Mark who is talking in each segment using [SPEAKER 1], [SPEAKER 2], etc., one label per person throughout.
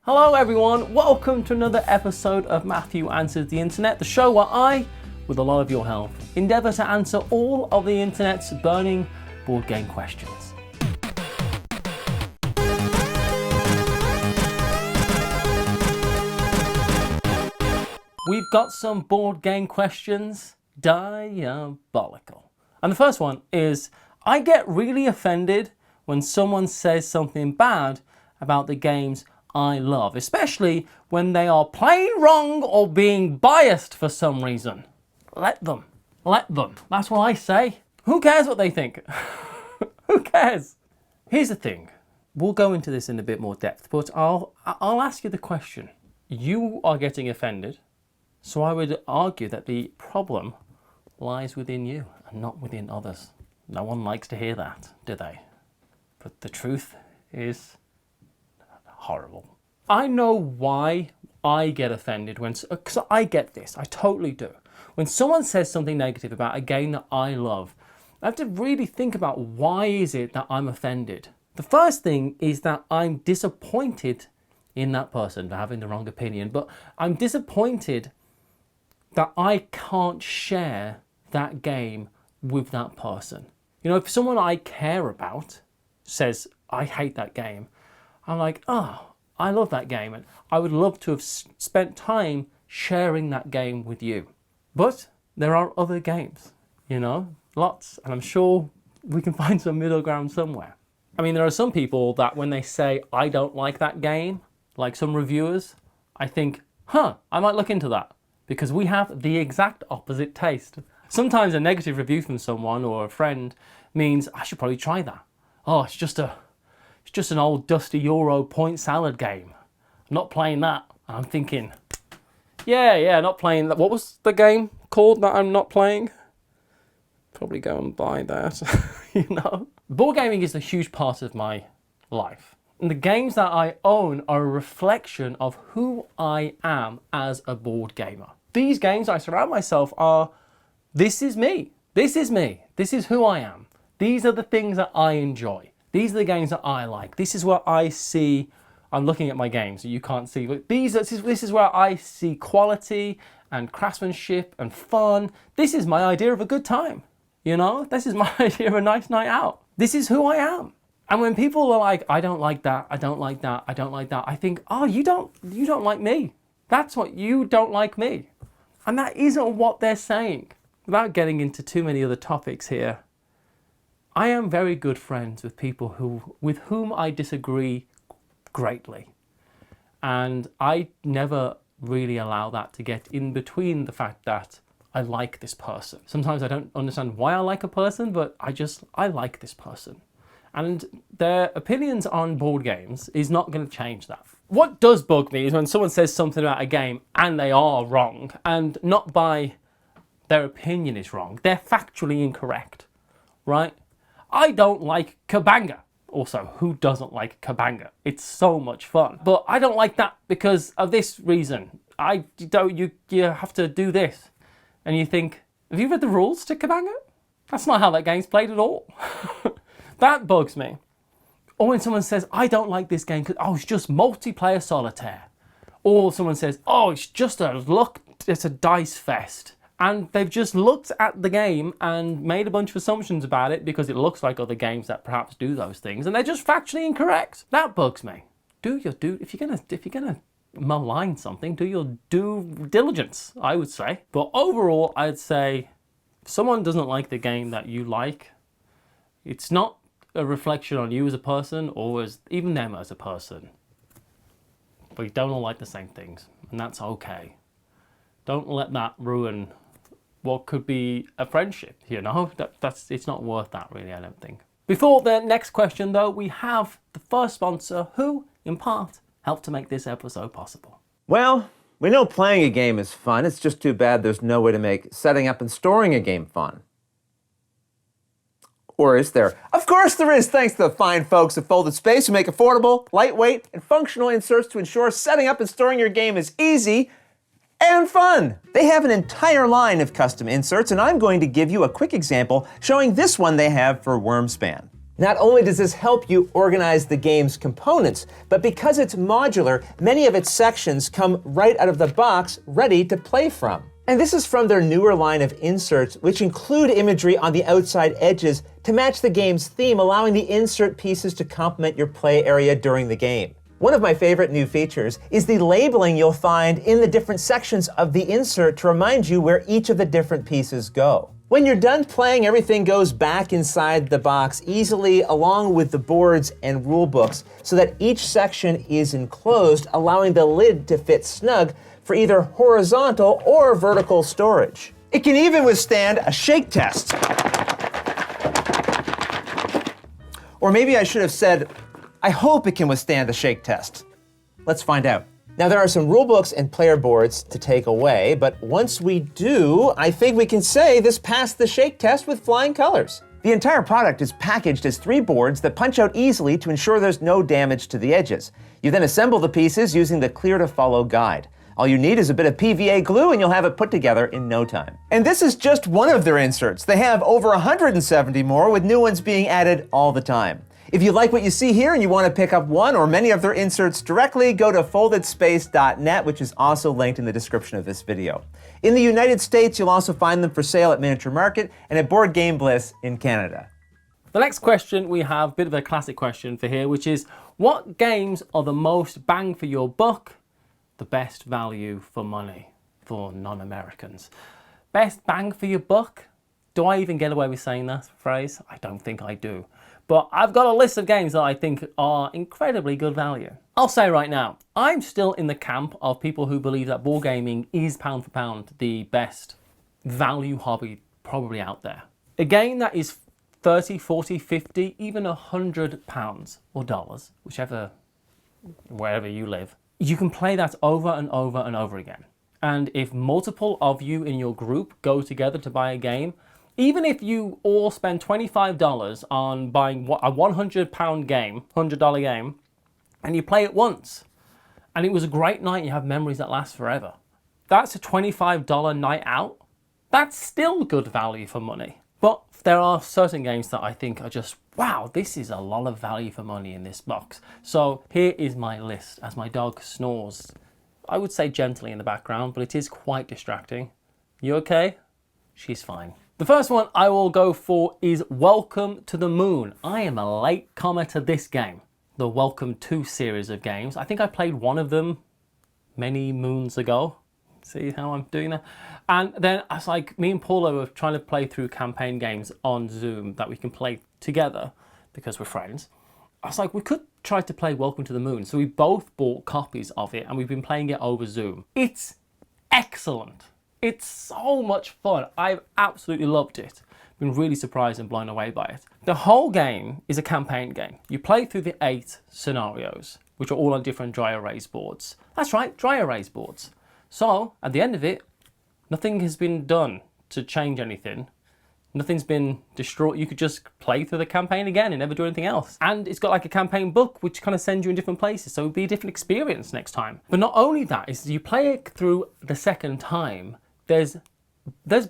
[SPEAKER 1] Hello everyone, welcome to another episode of Matthew Answers the Internet, the show where I, with a lot of your help, endeavour to answer all of the internet's burning board game questions. We've got some board game questions, diabolical. And the first one is, I get really offended when someone says something bad about the games I love, especially when they are plain wrong or being biased for some reason. Let them. That's what I say. Who cares what they think? Who cares? Here's the thing. We'll go into this in a bit more depth, but I'll ask you the question. You are getting offended, so I would argue that the problem lies within you and not within others. No one likes to hear that, do they? But the truth is horrible. I know why I get offended because I get this, I totally do. When someone says something negative about a game that I love, I have to really think about why is it that I'm offended. The first thing is that I'm disappointed in that person for having the wrong opinion, but I'm disappointed that I can't share that game with that person. You know, if someone I care about says, I hate that game, I'm like, oh, I love that game and I would love to have spent time sharing that game with you. But there are other games, you know, lots, and I'm sure we can find some middle ground somewhere. I mean, there are some people that when they say, I don't like that game, like some reviewers, I think, I might look into that because we have the exact opposite taste. Sometimes a negative review from someone or a friend means I should probably try that. Oh, it's just an old dusty Euro point salad game. I'm not playing that. I'm thinking, yeah, not playing that. What was the game called that I'm not playing? Probably go and buy that, you know. Board gaming is a huge part of my life. And the games that I own are a reflection of who I am as a board gamer. These games I surround myself are, this is me. This is me. This is who I am. These are the things that I enjoy. These are the games that I like. This is what I see. I'm looking at my games that you can't see, but this is where I see quality and craftsmanship and fun. This is my idea of a good time. You know, this is my idea of a nice night out. This is who I am. And when people are like, I don't like that, I don't like that, I don't like that, I think, oh, you don't like me. That's what you don't like me. And that isn't what they're saying. Without getting into too many other topics here, I am very good friends with people with whom I disagree greatly. And I never really allow that to get in between the fact that I like this person. Sometimes I don't understand why I like a person, but I like this person. And their opinions on board games is not going to change that. What does bug me is when someone says something about a game and they are wrong, and not by their opinion is wrong, they're factually incorrect, right? I don't like Kabanga. Also, who doesn't like Kabanga? It's so much fun. But I don't like that because of this reason. You have to do this. And you think, have you read the rules to Kabanga? That's not how that game's played at all. That bugs me. Or when someone says, I don't like this game because, it's just multiplayer solitaire. Or someone says, it's a dice fest. And they've just looked at the game and made a bunch of assumptions about it because it looks like other games that perhaps do those things, and they're just factually incorrect. That bugs me. If you're gonna malign something, do your due diligence, I would say. But overall, I'd say if someone doesn't like the game that you like, it's not a reflection on you as a person or as even them as a person. But you don't all like the same things, and that's okay. Don't let that ruin what could be a friendship, you know? It's not worth that, really, I don't think. Before the next question, though, we have the first sponsor who, in part, helped to make this episode possible.
[SPEAKER 2] Well, we know playing a game is fun. It's just too bad there's no way to make setting up and storing a game fun. Or is there? Of course there is, thanks to the fine folks at Folded Space who make affordable, lightweight, and functional inserts to ensure setting up and storing your game is easy and fun. They have an entire line of custom inserts, and I'm going to give you a quick example showing this one they have for Wormspan. Not only does this help you organize the game's components, but because it's modular, many of its sections come right out of the box ready to play from. And this is from their newer line of inserts, which include imagery on the outside edges to match the game's theme, allowing the insert pieces to complement your play area during the game. One of my favorite new features is the labeling you'll find in the different sections of the insert to remind you where each of the different pieces go. When you're done playing, everything goes back inside the box easily, along with the boards and rule books, so that each section is enclosed, allowing the lid to fit snug for either horizontal or vertical storage. It can even withstand a shake test. Or maybe I should have said, I hope it can withstand a shake test. Let's find out. Now, there are some rule books and player boards to take away, but once we do, I think we can say this passed the shake test with flying colors. The entire product is packaged as 3 boards that punch out easily to ensure there's no damage to the edges. You then assemble the pieces using the Clear to Follow guide. All you need is a bit of PVA glue and you'll have it put together in no time. And this is just one of their inserts. They have over 170 more, with new ones being added all the time. If you like what you see here and you want to pick up one or many of their inserts directly, go to foldedspace.net, which is also linked in the description of this video. In the United States, you'll also find them for sale at Miniature Market and at Board Game Bliss in Canada.
[SPEAKER 1] The next question, we have a bit of a classic question for here, which is, what games are the most bang for your buck, the best value for money for non-Americans? Best bang for your buck? Do I even get away with saying that phrase? I don't think I do. But I've got a list of games that I think are incredibly good value. I'll say right now, I'm still in the camp of people who believe that board gaming is pound for pound the best value hobby probably out there. A game that is 30, 40, 50, even £100 or dollars, wherever you live, you can play that over and over and over again. And if multiple of you in your group go together to buy a game, even if you all spend $25 on buying a £100 game, $100 game, and you play it once, and it was a great night, you have memories that last forever, that's a $25 night out. That's still good value for money. But there are certain games that I think are just, wow, this is a lot of value for money in this box. So here is my list as my dog snores, I would say gently in the background, but it is quite distracting. You okay? She's fine. The first one I will go for is Welcome to the Moon. I am a late comer to this game, the Welcome to series of games. I think I played one of them many moons ago. See how I'm doing that? And then I was like, me and Paula were trying to play through campaign games on Zoom that we can play together because we're friends. I was like, we could try to play Welcome to the Moon. So we both bought copies of it and we've been playing it over Zoom. It's excellent. It's so much fun. I've absolutely loved it. Been really surprised and blown away by it. The whole game is a campaign game. You play through the 8 scenarios, which are all on different dry erase boards. That's right, dry erase boards. So at the end of it, nothing has been done to change anything. Nothing's been destroyed. You could just play through the campaign again and never do anything else. And it's got like a campaign book, which kind of sends you in different places. So it'll be a different experience next time. But not only that, is you play it through the second time, there's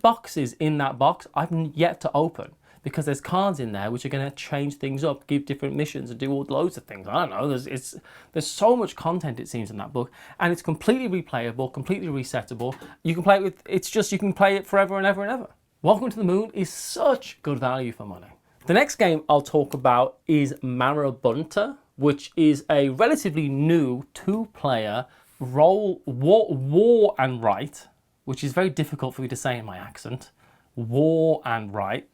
[SPEAKER 1] boxes in that box I've yet to open because there's cards in there which are going to change things up, give different missions and do all loads of things. I don't know, there's so much content it seems in that book, and it's completely replayable, completely resettable. You can play it with, you can play it forever and ever and ever. Welcome to the Moon is such good value for money. The next game I'll talk about is Marabunta, which is a relatively new 2-player war and write, which is very difficult for me to say in my accent, war and write,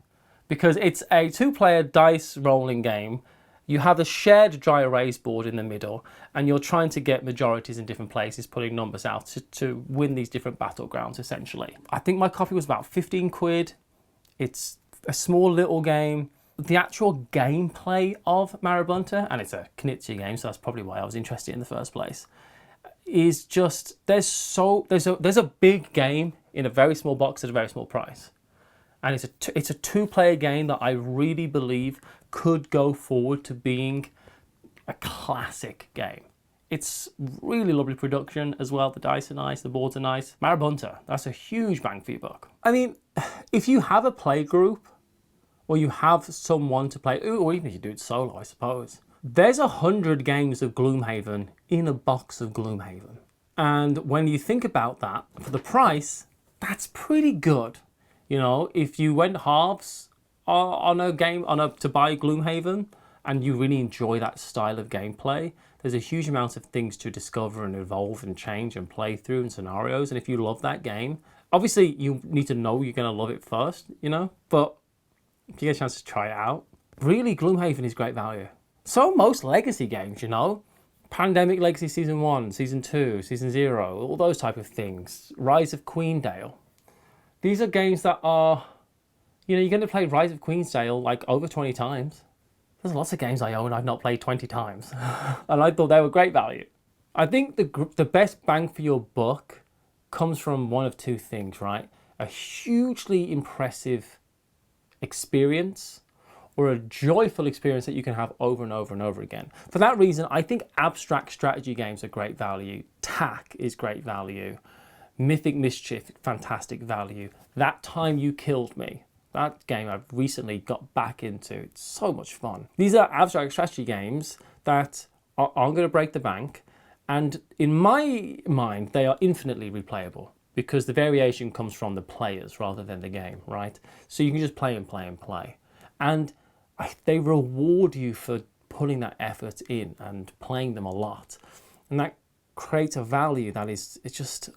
[SPEAKER 1] because it's a 2-player dice rolling game. You have a shared dry erase board in the middle, and you're trying to get majorities in different places, putting numbers out to win these different battlegrounds, essentially. I think my copy was about 15 quid. It's a small little game. The actual gameplay of Marabunta, and it's a Knizia game, so that's probably why I was interested in the first place, is just, there's a big game in a very small box at a very small price. And it's a 2-player game that I really believe could go forward to being a classic game. It's really lovely production as well. The dice are nice, the boards are nice. Marabunta, that's a huge bang for your buck. I mean, if you have a play group or you have someone to play, or even if you do it solo, I suppose. There's 100 games of Gloomhaven in a box of Gloomhaven. And when you think about that, for the price, that's pretty good. You know, if you went halves on a game, to buy Gloomhaven, and you really enjoy that style of gameplay, there's a huge amount of things to discover and evolve and change and play through and scenarios. And if you love that game, obviously you need to know you're going to love it first, you know, but if you get a chance to try it out, really Gloomhaven is great value. So most legacy games, you know, Pandemic Legacy Season 1, Season 2, Season 0, all those type of things. Rise of Queendale. These are games that are, you know, you're going to play Rise of Queendale like over 20 times. There's lots of games I own I've not played 20 times. And I thought they were great value. I think the best bang for your buck comes from one of two things, right? A hugely impressive experience, or a joyful experience that you can have over and over and over again. For that reason, I think abstract strategy games are great value. TAC is great value. Mythic Mischief, fantastic value. That Time You Killed Me, that game I've recently got back into. It's so much fun. These are abstract strategy games that aren't going to break the bank. And in my mind, they are infinitely replayable because the variation comes from the players rather than the game, right? So you can just play and play and play. And they reward you for putting that effort in and playing them a lot. And that creates a value that is, it's just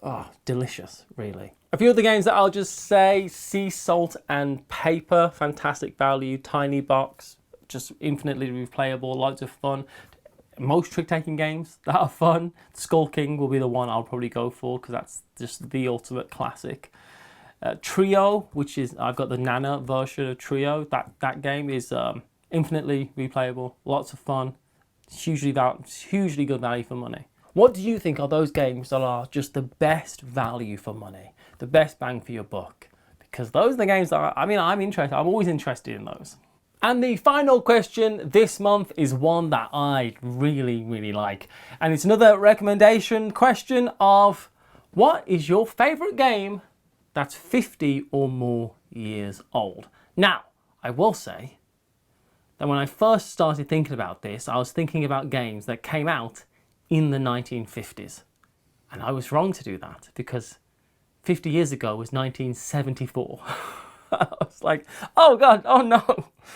[SPEAKER 1] delicious, really. A few other games that I'll just say: Sea Salt and Paper, fantastic value. Tiny Box, just infinitely replayable, loads of fun. Most trick-taking games that are fun. Skull King will be the one I'll probably go for because that's just the ultimate classic. Trio, which is, I've got the Nana version of Trio. That game is infinitely replayable, lots of fun, hugely good value for money. What do you think are those games that are just the best value for money, the best bang for your buck? Because those are the games that I'm interested. I'm always interested in those. And the final question this month is one that I really, really like, and it's another recommendation question of what is your favorite game that's 50 or more years old. Now, I will say that when I first started thinking about this, I was thinking about games that came out in the 1950s. And I was wrong to do that because 50 years ago was 1974. I was like, oh God, oh no,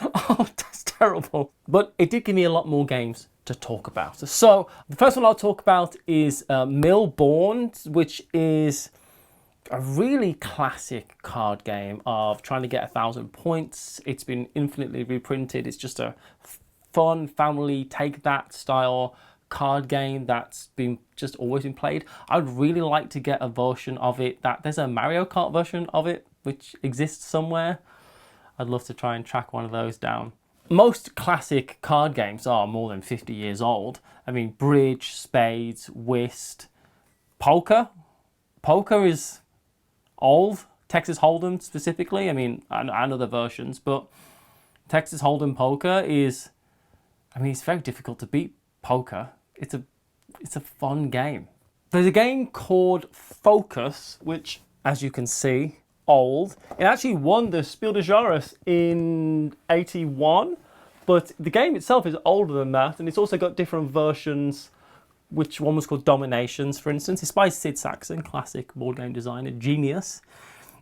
[SPEAKER 1] oh, that's terrible. But it did give me a lot more games to talk about. So the first one I'll talk about is Millborn, which is a really classic card game of trying to get 1,000 points. It's been infinitely reprinted. It's just a fun family take that style card game that's been just always been played. I'd really like to get a version of it there's a Mario Kart version of it which exists somewhere. I'd love to try and track one of those down. Most classic card games are more than 50 years old. I mean, bridge, spades, whist, poker. Poker is old. Texas Hold'em specifically, I mean, and other versions, but Texas Hold'em poker is, I mean, it's very difficult to beat poker. It's a fun game. There's a game called Focus, which, as you can see, old. It actually won the Spiel des Jahres in 81, but the game itself is older than that, and it's also got different versions, which one was called Dominations, for instance. It's by Sid Saxon, classic board game designer, genius.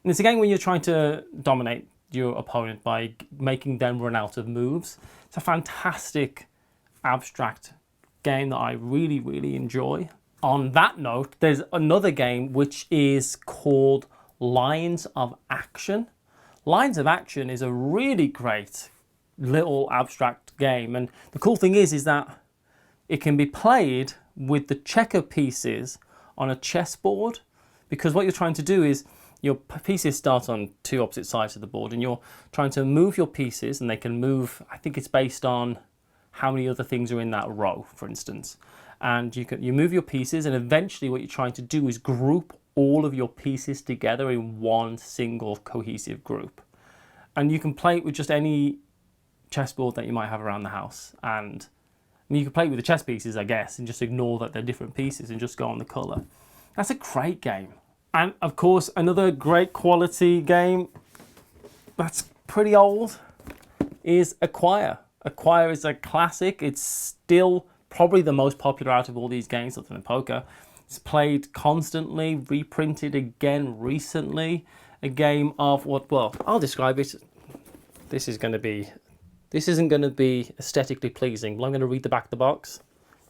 [SPEAKER 1] And it's a game when you're trying to dominate your opponent by making them run out of moves. It's a fantastic abstract game that I really, really enjoy. On that note, there's another game which is called Lines of Action. Lines of Action is a really great little abstract game, and the cool thing is that it can be played with the checker pieces on a chessboard, because what you're trying to do is your pieces start on two opposite sides of the board and you're trying to move your pieces, and they can move, I think it's based on how many other things are in that row, for instance. And you move your pieces, and eventually what you're trying to do is group all of your pieces together in one single cohesive group. And you can play it with just any chessboard that you might have around the house. And I mean, you can play it with the chess pieces, I guess, and just ignore that they're different pieces and just go on the colour. That's a great game. And of course, another great quality game that's pretty old is Acquire. Acquire is a classic. It's still probably the most popular out of all these games other than poker. It's played constantly, reprinted again recently. A game of what, well, I'll describe it. This isn't going to be aesthetically pleasing, but I'm going to read the back of the box,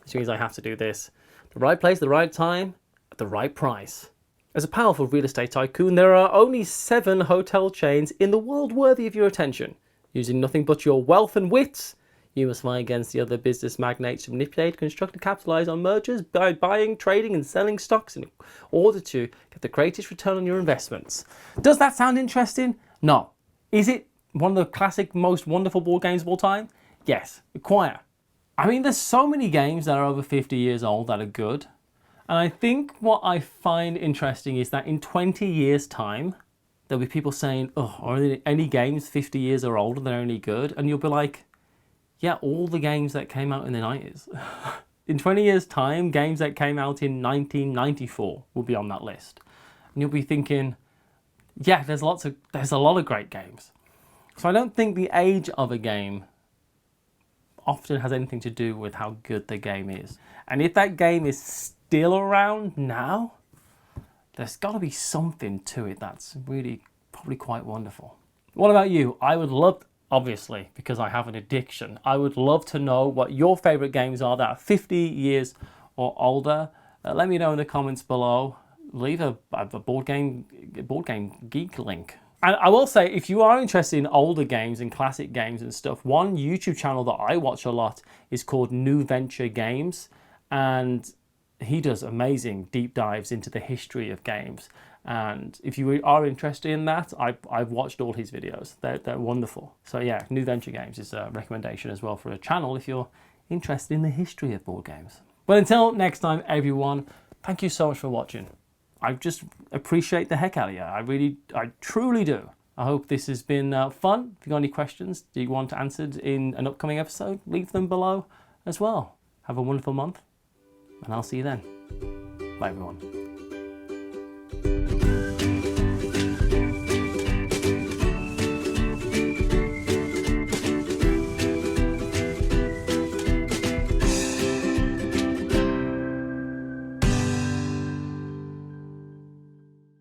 [SPEAKER 1] which means I have to do this. The right place, the right time, at the right price. As a powerful real estate tycoon, there are only 7 hotel chains in the world worthy of your attention. Using nothing but your wealth and wits, you must fight against the other business magnates to manipulate, construct, and capitalize on mergers by buying, trading, and selling stocks in order to get the greatest return on your investments. Does that sound interesting? No. Is it one of the classic, most wonderful board games of all time? Yes. Acquire. I mean, there's so many games that are over 50 years old that are good. And I think what I find interesting is that in 20 years' time, there'll be people saying, oh, are there any games 50 years or older that are any good? And you'll be like, yeah, all the games that came out in the 90s. In 20 years' time, games that came out in 1994 will be on that list. And you'll be thinking, yeah, there's a lot of great games. So I don't think the age of a game often has anything to do with how good the game is. And if that game is still around now, there's got to be something to it that's really probably quite wonderful. What about you? I would love, obviously, because I have an addiction, I would love to know what your favorite games are that are 50 years or older. Let me know in the comments below. Leave a board game geek link. And I will say, if you are interested in older games and classic games and stuff, one YouTube channel that I watch a lot is called New Venture Games, and he does amazing deep dives into the history of games. And if you are interested in that, I've watched all his videos. They're wonderful. So yeah, New Venture Games is a recommendation as well for a channel if you're interested in the history of board games. But until next time, everyone, thank you so much for watching. I just appreciate the heck out of you. I truly do. I hope this has been fun. If you've got any questions do you want answered in an upcoming episode, leave them below as well. Have a wonderful month, and I'll see you then. Bye, everyone.